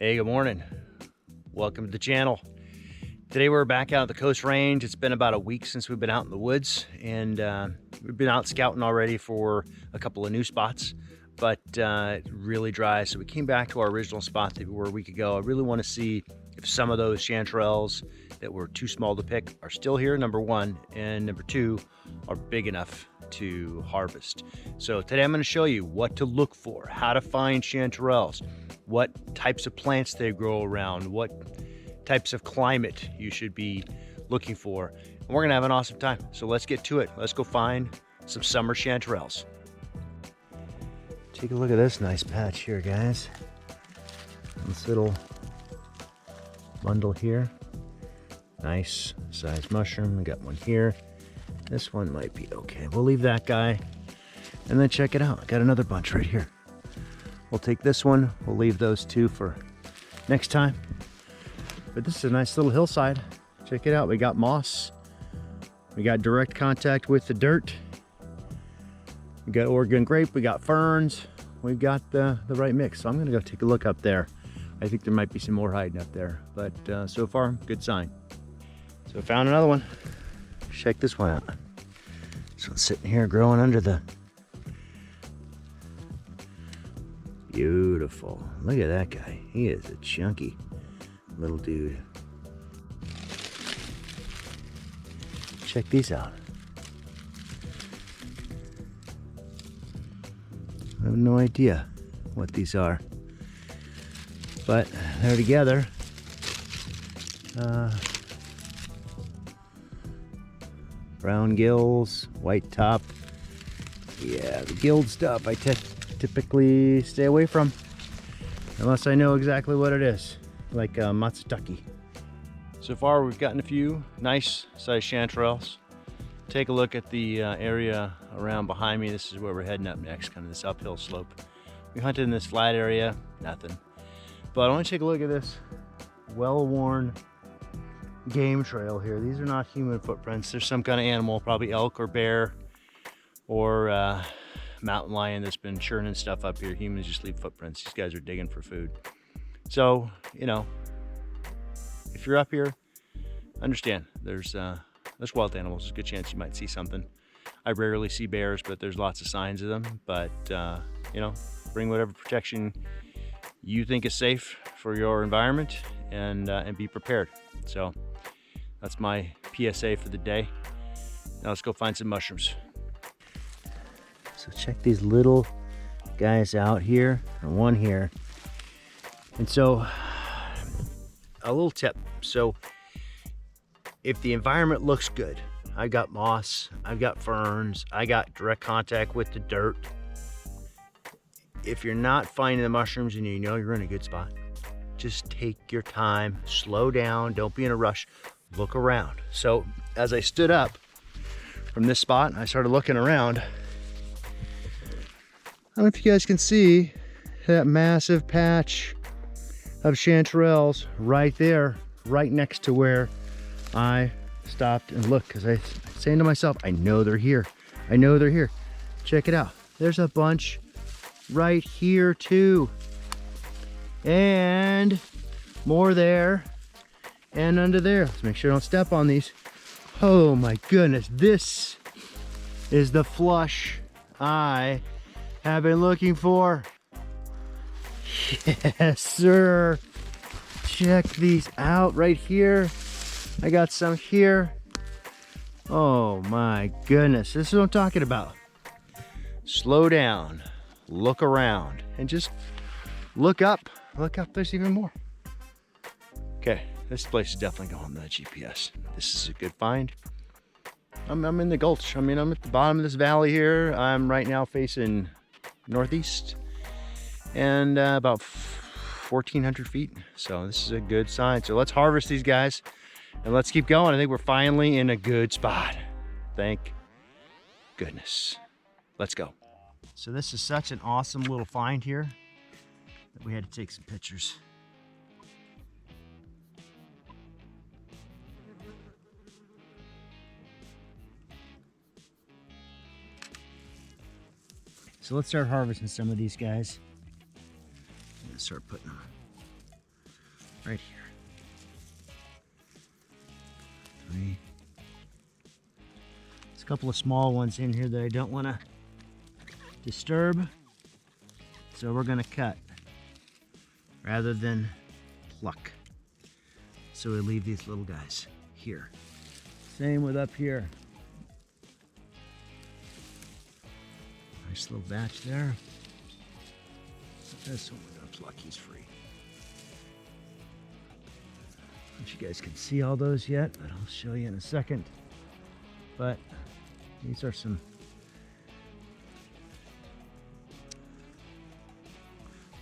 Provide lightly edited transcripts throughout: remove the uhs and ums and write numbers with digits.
Hey, good morning. Welcome to the channel. Today we're back out at the Coast Range. It's been about a week since we've been out in the woods, and we've been out scouting already for a couple of new spots, but it's really dry. So we came back to our original spot that we were a week ago. I really want to see if some of those chanterelles that were too small to pick are still here, number one, and number two, are big enough to harvest. So today I'm going to show you what to look for, how to find chanterelles, what types of plants they grow around, what types of climate you should be looking for. And we're gonna have an awesome time. So let's get to it. Let's go find some summer chanterelles. Take a look at this nice patch here, guys. This little bundle here. Nice sized mushroom. We got one here. This one might be okay. We'll leave that guy. And then check it out. I got another bunch right here. We'll take this one. We'll leave those two for next time. But this is a nice little hillside. Check it out. We got moss. We got direct contact with the dirt. We got Oregon grape. We got ferns. We've got the right mix. So I'm going to go take a look up there. I think there might be some more hiding up there. But so far, good sign. So I found another one. Check this one out. This one's sitting here growing under the... Beautiful. Look at that guy. He is a chunky little dude. Check these out. I have no idea what these are, but they're together. Brown gills, white top. Yeah, the gilled stuff I typically stay away from unless I know exactly what it is, like matsutake. So far we've gotten a few nice sized chanterelles. Take a look at the area around behind me. This is where we're heading up next, kind of this uphill slope. We hunted in this flat area, nothing. But I want to take a look at this well-worn game trail here. These are not human footprints. There's some kind of animal, probably elk or bear or mountain lion that's been churning stuff up here. Humans just leave footprints. These guys are digging for food. So, you know, if you're up here, understand there's wild animals. There's a good chance you might see something. I rarely see bears, but there's lots of signs of them. But you know, bring whatever protection you think is safe for your environment, and be prepared. So that's my PSA for the day. Now let's go find some mushrooms. So check these little guys out here, and one here. And so a little tip. So if the environment looks good, I got moss, I've got ferns, I got direct contact with the dirt. If you're not finding the mushrooms and you know you're in a good spot, just take your time, slow down, don't be in a rush, look around. So as I stood up from this spot and I started looking around, I don't know if you guys can see that massive patch of chanterelles right there, right next to where I stopped and looked, because I'm saying to myself, I know they're here. I know they're here. Check it out. There's a bunch right here too. And more there and under there. Let's make sure I don't step on these. Oh my goodness. This is the flush I have been looking for. Yes, sir. Check these out right here. I got some here. Oh my goodness. This is what I'm talking about. Slow down, look around, and just look up. Look up, there's even more. Okay, this place is definitely going on the GPS. This is a good find. I'm in the gulch. I mean, I'm at the bottom of this valley here. I'm right now facing northeast and about 1,400 feet. So this is a good sign. So let's harvest these guys and let's keep going. I think we're finally in a good spot. Thank goodness. Let's go. So this is such an awesome little find here that we had to take some pictures. So let's start harvesting some of these guys. I'm gonna start putting them couple of small ones in here that I don't want to disturb. So we're going to cut rather than pluck. So we leave these little guys here. Same with up here. Nice little batch there. This one we're going to pluck, he's free. I don't know if you guys can see all those yet, but I'll show you in a second. But these are some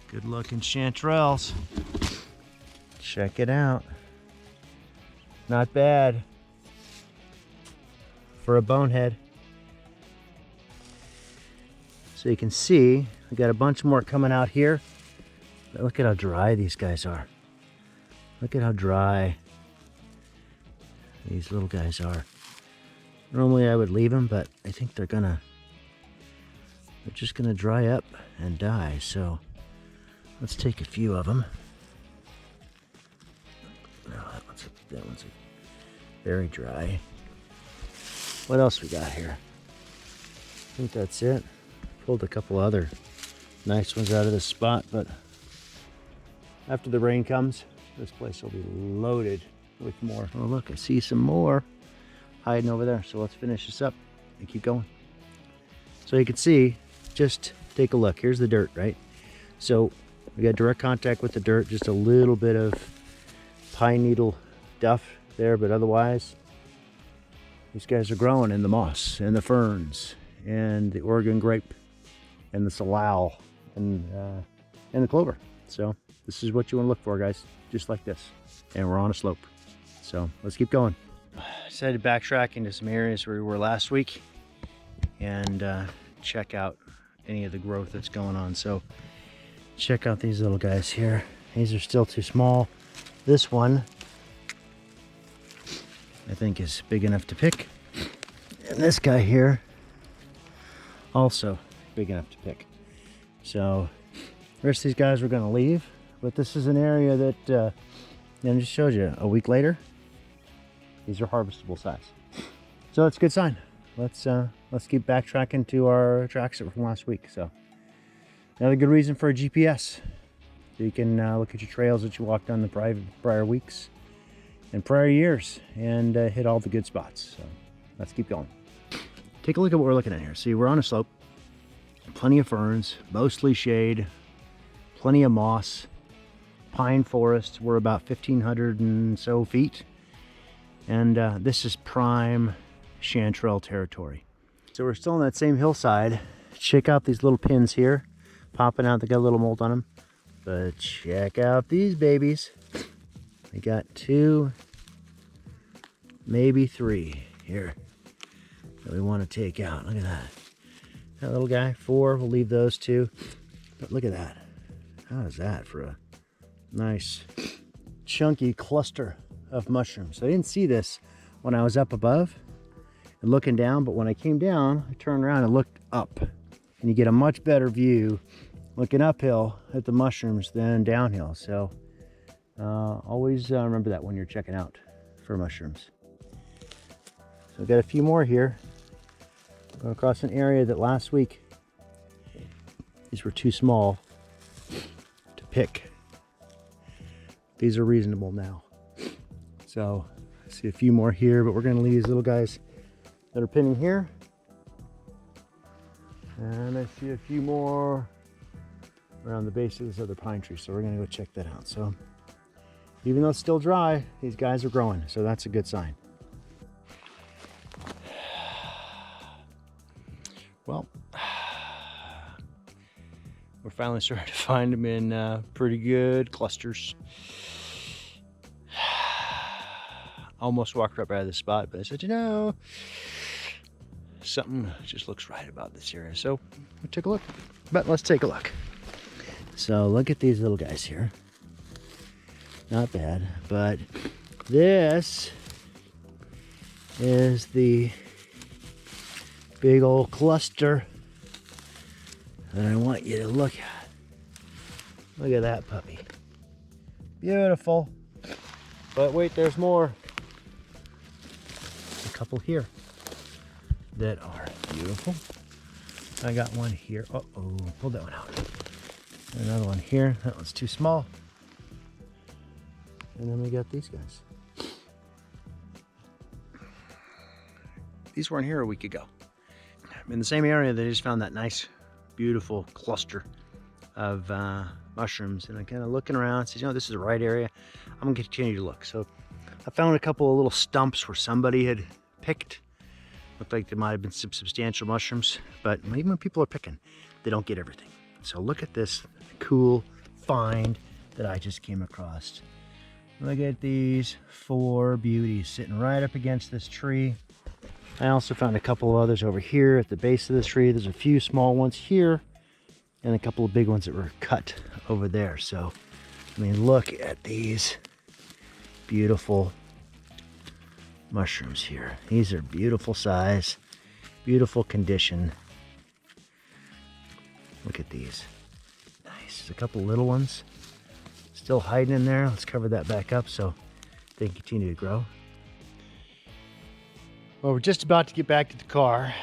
good looking chanterelles. Check it out. Not bad for a bonehead. So you can see we got a bunch more coming out here. But look at how dry these guys are. Look at how dry these little guys are. Normally I would leave them, but I think they're just gonna dry up and die. So let's take a few of them. No, that one's very dry. What else we got here? I think that's it. Pulled a couple other nice ones out of this spot, but after the rain comes, this place will be loaded with more. Oh look, I see some more hiding over there. So let's finish this up and keep going. So you can see, just take a look. Here's the dirt, right? So we got direct contact with the dirt, just a little bit of pine needle duff there, but otherwise these guys are growing in the moss and the ferns and the Oregon grape and the salal and the clover. So this is what you want to look for, guys, just like this. And we're on a slope. So let's keep going. Decided to backtrack into some areas where we were last week and check out any of the growth that's going on. So check out these little guys here. These are still too small. This one I think is big enough to pick. And this guy here also big enough to pick. So the rest of these guys we're going to leave, but this is an area that I just showed you a week later. These are harvestable size. So that's a good sign. Let's keep backtracking to our tracks from last week. So another good reason for a GPS. So you can look at your trails that you walked on the prior weeks and prior years and hit all the good spots. So let's keep going. Take a look at what we're looking at here. See, we're on a slope, plenty of ferns, mostly shade, plenty of moss, pine forest. We're about 1,500 and so feet. And this is prime chanterelle territory. So we're still on that same hillside. Check out these little pins here, popping out. They got a little mold on them. But check out these babies. We got 2, maybe 3 here that we want to take out. Look at that. That little guy, 4, we'll leave those 2. But look at that. How is that for a nice chunky cluster of mushrooms? I didn't see this when I was up above and looking down, but when I came down, I turned around and looked up, and you get a much better view looking uphill at the mushrooms than downhill. So always remember that when you're checking out for mushrooms. So I've got a few more here. Going across an area that last week these were too small to pick. These are reasonable now. So I see a few more here, but we're going to leave these little guys that are pinning here. And I see a few more around the base of this other pine tree. So we're going to go check that out. So even though it's still dry, these guys are growing. So that's a good sign. Well, we're finally starting to find them in pretty good clusters. Almost walked right by the spot, but I said, you know, something just looks right about this area. So we'll take a look. But let's take a look. So look at these little guys here. Not bad, but this is the big old cluster that I want you to look at. Look at that puppy. Beautiful. But wait, there's more. A couple here. that are beautiful. I got one here. Uh-oh, pull that one out. Another one here. That one's too small. And then we got these guys. These weren't here a week ago. In the same area, they just found that nice, beautiful cluster of mushrooms. And I'm kind of looking around, says, you know, this is the right area. I'm gonna continue to look. So I found a couple of little stumps where somebody had picked. Looked like there might have been some substantial mushrooms, but even when people are picking, they don't get everything. So look at this cool find that I just came across. Look at these 4 beauties sitting right up against this tree. I also found a couple of others over here at the base of this tree. There's a few small ones here and a couple of big ones that were cut over there. So, I mean, look at these beautiful mushrooms here. These are beautiful size, beautiful condition. Look at these. Nice. There's a couple little ones still hiding in there. Let's cover that back up so they can continue to grow. Well, we're just about to get back to the car.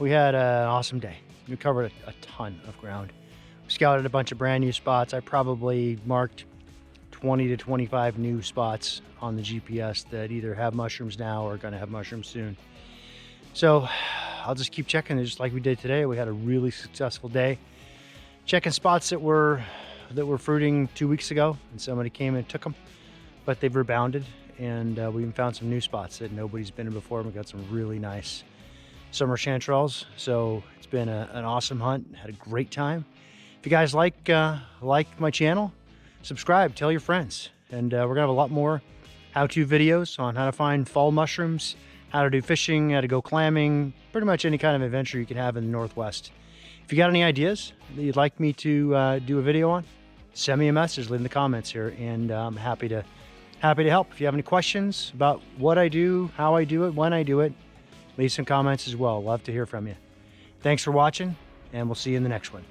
We had an awesome day. We covered a ton of ground. We scouted a bunch of brand new spots. I probably marked 20 to 25 new spots on the GPS that either have mushrooms now or are going to have mushrooms soon. So I'll just keep checking it just like we did today. We had a really successful day checking spots that were fruiting 2 weeks ago, and somebody came and took them, but they've rebounded. And we even found some new spots that nobody's been in before. We got some really nice summer chanterelles. So it's been an awesome hunt. Had a great time. If you guys like my channel, subscribe, tell your friends. And we're gonna have a lot more how-to videos on how to find fall mushrooms, how to do fishing, how to go clamming, pretty much any kind of adventure you can have in the Northwest. If you got any ideas that you'd like me to do a video on, send me a message, leave in the comments here, and I'm happy to help. If you have any questions about what I do, how I do it, when I do it, leave some comments as well. Love to hear from you. Thanks for watching, and we'll see you in the next one.